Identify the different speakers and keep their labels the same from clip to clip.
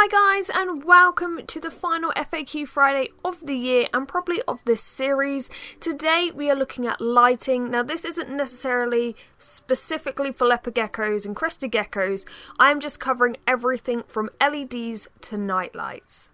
Speaker 1: Hi guys, and welcome to the final FAQ Friday of the year and probably of this series. Today we are looking at lighting. Now this isn't necessarily specifically for leopard geckos and crested geckos. I am just covering everything from LEDs to night lights.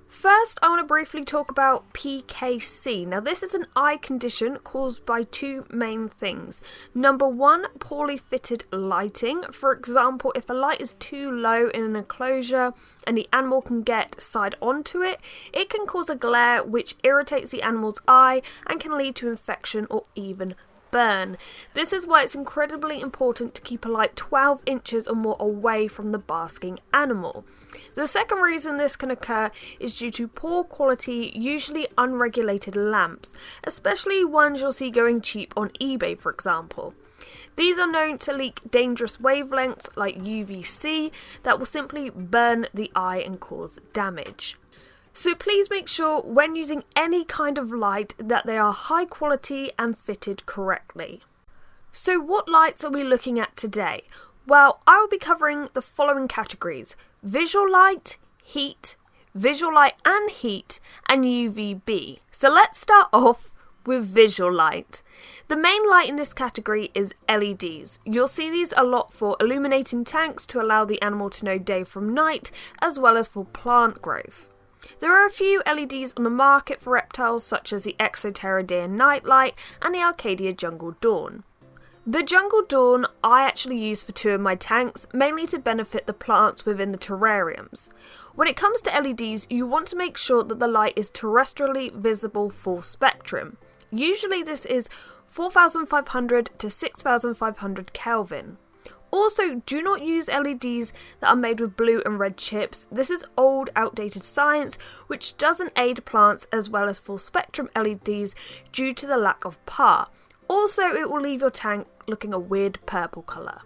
Speaker 1: First, I want to briefly talk about PKC. Now this is an eye condition caused by two main things. Number one, poorly fitted lighting. For example, if a light is too low in an enclosure and the animal can get side onto it, it can cause a glare which irritates the animal's eye and can lead to infection or even burn. This is why it's incredibly important to keep a light 12 inches or more away from the basking animal. The second reason this can occur is due to poor quality, usually unregulated lamps, especially ones you'll see going cheap on eBay, for example. These are known to leak dangerous wavelengths like UVC that will simply burn the eye and cause damage. So please make sure when using any kind of light that they are high quality and fitted correctly. So what lights are we looking at today? Well, I will be covering the following categories: visual light, heat, visual light and heat, and UVB. So let's start off with visual light. The main light in this category is LEDs. You'll see these a lot for illuminating tanks to allow the animal to know day from night, as well as for plant growth. There are a few LEDs on the market for reptiles, such as the Exoterra Day and Night Light and the Arcadia Jungle Dawn. The Jungle Dawn I actually use for two of my tanks, mainly to benefit the plants within the terrariums. When it comes to LEDs, you want to make sure that the light is terrestrially visible full spectrum. Usually this is 4500 to 6500 Kelvin. Also, do not use LEDs that are made with blue and red chips. This is old, outdated science, which doesn't aid plants as well as full spectrum LEDs due to the lack of PAR. Also, it will leave your tank looking a weird purple colour.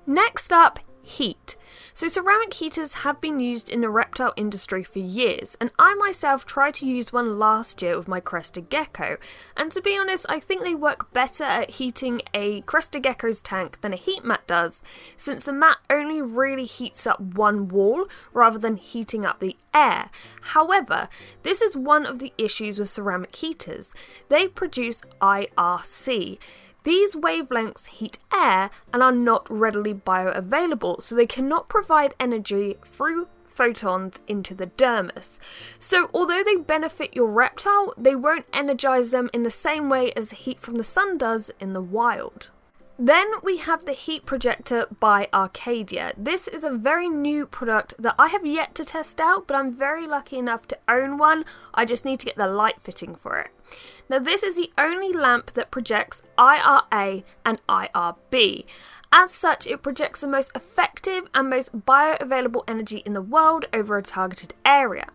Speaker 1: Next up, heat. So ceramic heaters have been used in the reptile industry for years, and I myself tried to use one last year with my crested gecko, and to be honest, I think they work better at heating a crested gecko's tank than a heat mat does, since the mat only really heats up one wall rather than heating up the air. However, this is one of the issues with ceramic heaters. They produce IRC. These wavelengths heat air and are not readily bioavailable, so they cannot provide energy through photons into the dermis. So although they benefit your reptile, they won't energize them in the same way as heat from the sun does in the wild. Then we have the heat projector by Arcadia. This is a very new product that I have yet to test out, but I'm very lucky enough to own one. I just need to get the light fitting for it. Now this is the only lamp that projects IRA and IRB. As such, it projects the most effective and most bioavailable energy in the world over a targeted area.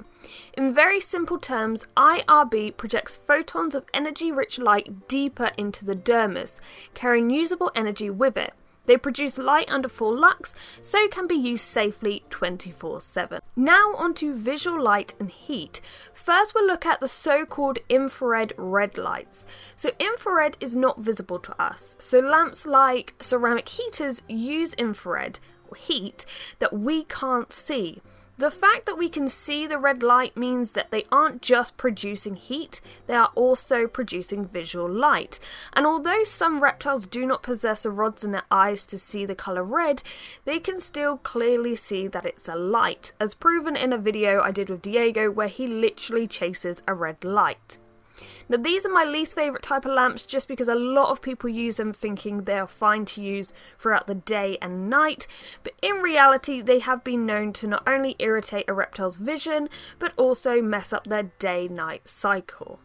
Speaker 1: In very simple terms, IRB projects photons of energy-rich light deeper into the dermis, carrying usable energy with it. They produce light under full lux, so can be used safely 24/7. Now onto visual light and heat. First we'll look at the so-called infrared red lights. So infrared is not visible to us, so lamps like ceramic heaters use infrared, or heat, that we can't see. The fact that we can see the red light means that they aren't just producing heat, they are also producing visual light. And although some reptiles do not possess the rods in their eyes to see the colour red, they can still clearly see that it's a light, as proven in a video I did with Diego where he literally chases a red light. Now these are my least favourite type of lamps just because a lot of people use them thinking they are fine to use throughout the day and night, but in reality they have been known to not only irritate a reptile's vision, but also mess up their day-night cycle.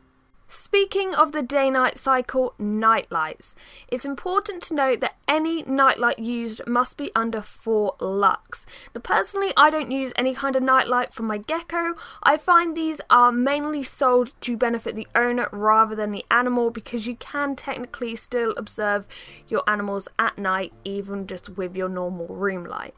Speaker 1: Speaking of the day-night cycle, night lights. It's important to note that any night light used must be under 4 lux. Now personally, I don't use any kind of night light for my gecko. I find these are mainly sold to benefit the owner rather than the animal, because you can technically still observe your animals at night even just with your normal room light.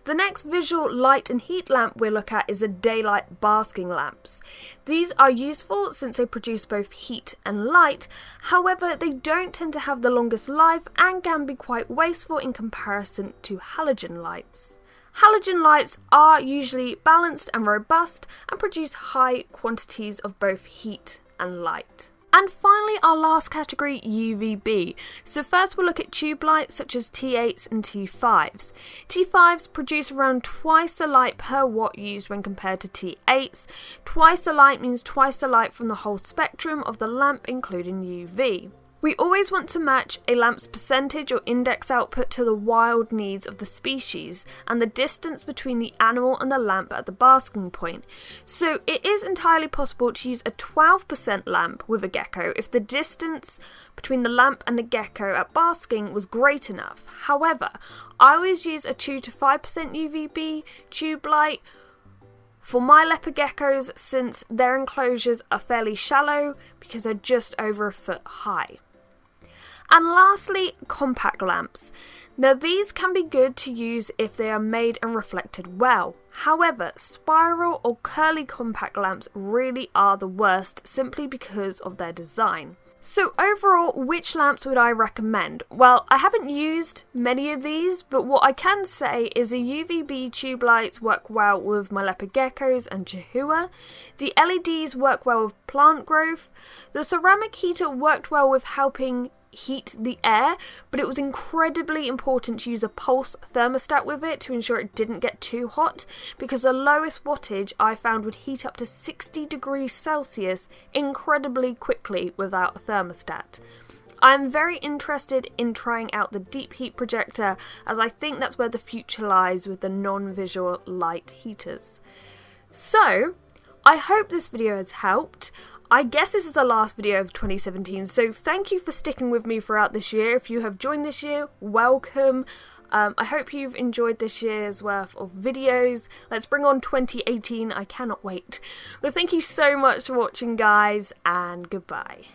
Speaker 1: The next visual light and heat lamp we'll look at is the daylight basking lamps. These are useful since they produce both heat and light, however they don't tend to have the longest life and can be quite wasteful in comparison to halogen lights. Halogen lights are usually balanced and robust and produce high quantities of both heat and light. And finally, our last category, UVB. So first we'll look at tube lights such as T8s and T5s. T5s produce around twice the light per watt used when compared to T8s. Twice the light means twice the light from the whole spectrum of the lamp, including UV. We always want to match a lamp's percentage or index output to the wild needs of the species and the distance between the animal and the lamp at the basking point. So it is entirely possible to use a 12% lamp with a gecko if the distance between the lamp and the gecko at basking was great enough. However, I always use a 2 to 5% UVB tube light for my leopard geckos since their enclosures are fairly shallow because they're just over a foot high. And lastly, compact lamps. Now these can be good to use if they are made and reflected well. However, spiral or curly compact lamps really are the worst simply because of their design. So overall, which lamps would I recommend? Well, I haven't used many of these, but what I can say is the UVB tube lights work well with my leopard geckos and chihuahua. The LEDs work well with plant growth. The ceramic heater worked well with helping heat the air, but it was incredibly important to use a pulse thermostat with it to ensure it didn't get too hot, because the lowest wattage I found would heat up to 60 degrees Celsius incredibly quickly without a thermostat. I'm very interested in trying out the deep heat projector, as I think that's where the future lies with the non-visual light heaters. So I hope this video has helped. I guess this is the last video of 2017, so thank you for sticking with me throughout this year. If you have joined this year, welcome. I hope you've enjoyed this year's worth of videos. Let's bring on 2018, I cannot wait. But thank you so much for watching, guys, and goodbye.